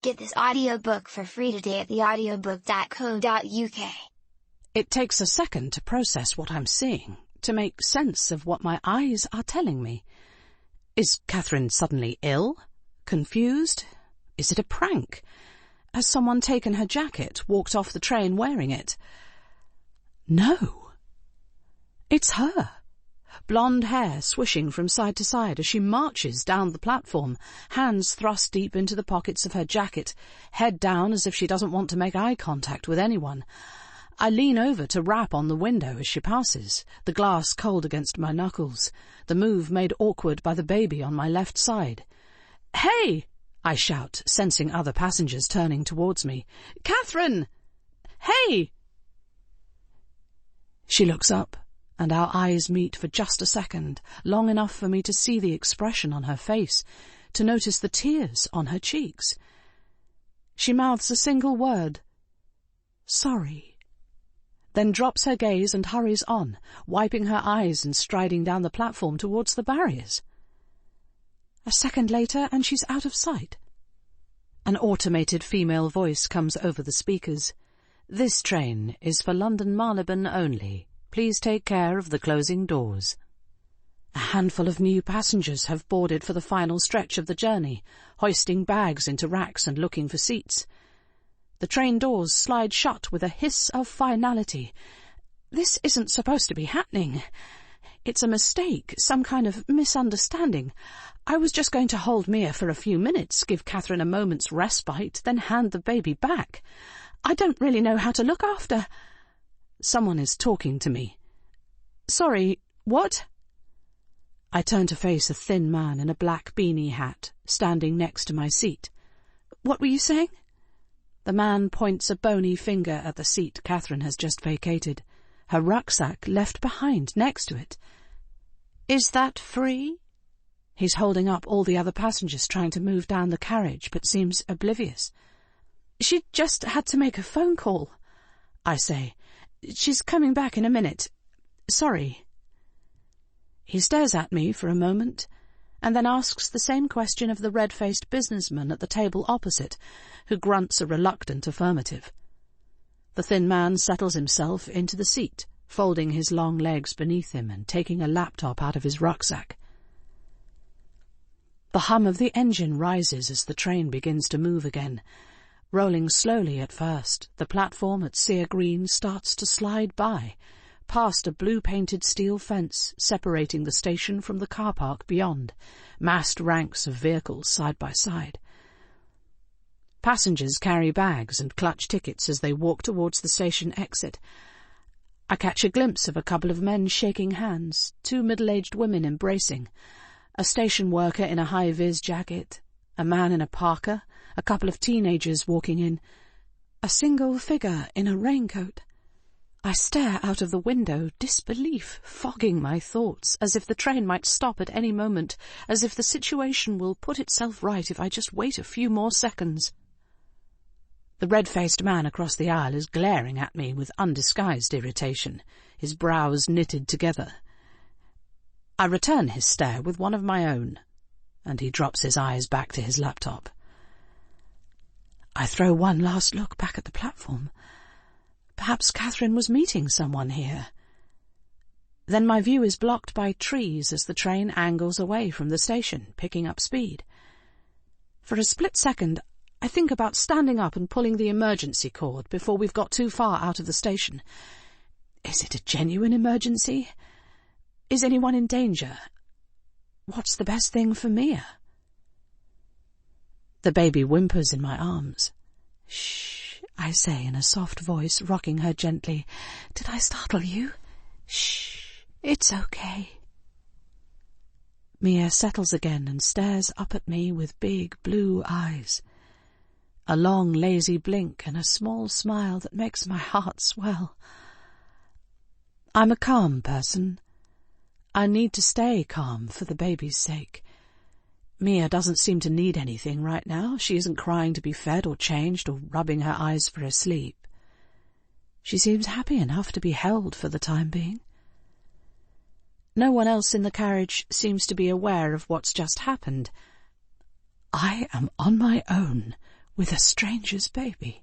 Get this audiobook for free today at theaudiobook.co.uk. It takes a second to process what I'm seeing, to make sense of what my eyes are telling me. Is Catherine suddenly ill? Confused? Is it a prank? Has someone taken her jacket, walked off the train wearing it? No. It's her. Blonde hair swishing from side to side as she marches down the platform, hands thrust deep into the pockets of her jacket, head down as if she doesn't want to make eye contact with anyone. I lean over to rap on the window as she passes, the glass cold against my knuckles, the move made awkward by the baby on my left side. "Hey!" I shout, sensing other passengers turning towards me. "Catherine! Hey!" She looks up, and our eyes meet for just a second, long enough for me to see the expression on her face, to notice the tears on her cheeks. She mouths a single word, "Sorry," then drops her gaze and hurries on, wiping her eyes and striding down the platform towards the barriers. A second later, and she's out of sight. An automated female voice comes over the speakers. "This train is for London Marylebone only. Please take care of the closing doors." A handful of new passengers have boarded for the final stretch of the journey, hoisting bags into racks and looking for seats. The train doors slide shut with a hiss of finality. This isn't supposed to be happening. It's a mistake, some kind of misunderstanding. I was just going to hold Mia for a few minutes, give Catherine a moment's respite, then hand the baby back. I don't really know how to look after... Someone is talking to me. "Sorry, what?" I turn to face a thin man in a black beanie hat, standing next to my seat. "What were you saying?" The man points a bony finger at the seat Catherine has just vacated, her rucksack left behind next to it. "Is that free?" He's holding up all the other passengers trying to move down the carriage, but seems oblivious. "She just had to make a phone call," I say. "She's coming back in a minute. Sorry." He stares at me for a moment, and then asks the same question of the red-faced businessman at the table opposite, who grunts a reluctant affirmative. The thin man settles himself into the seat, folding his long legs beneath him and taking a laptop out of his rucksack. The hum of the engine rises as the train begins to move again. Rolling slowly at first, the platform at Sear Green starts to slide by, past a blue-painted steel fence separating the station from the car park beyond, massed ranks of vehicles side by side. Passengers carry bags and clutch tickets as they walk towards the station exit. I catch a glimpse of a couple of men shaking hands, two middle-aged women embracing, a station worker in a high-vis jacket, a man in a parka, a couple of teenagers walking in, a single figure in a raincoat. I stare out of the window, disbelief fogging my thoughts, as if the train might stop at any moment, as if the situation will put itself right if I just wait a few more seconds. The red-faced man across the aisle is glaring at me with undisguised irritation, his brows knitted together. I return his stare with one of my own, and he drops his eyes back to his laptop. I throw one last look back at the platform. Perhaps Catherine was meeting someone here. Then my view is blocked by trees as the train angles away from the station, picking up speed. For a split second, I think about standing up and pulling the emergency cord before we've got too far out of the station. Is it a genuine emergency? Is anyone in danger? What's the best thing for Mia? The baby whimpers in my arms. "Shh," I say in a soft voice, rocking her gently. "Did I startle you? Shh, it's okay." Mia settles again and stares up at me with big blue eyes. A long, lazy blink and a small smile that makes my heart swell. I'm a calm person. I need to stay calm for the baby's sake. Mia doesn't seem to need anything right now. She isn't crying to be fed or changed or rubbing her eyes for a sleep. She seems happy enough to be held for the time being. No one else in the carriage seems to be aware of what's just happened. I am on my own, with a stranger's baby.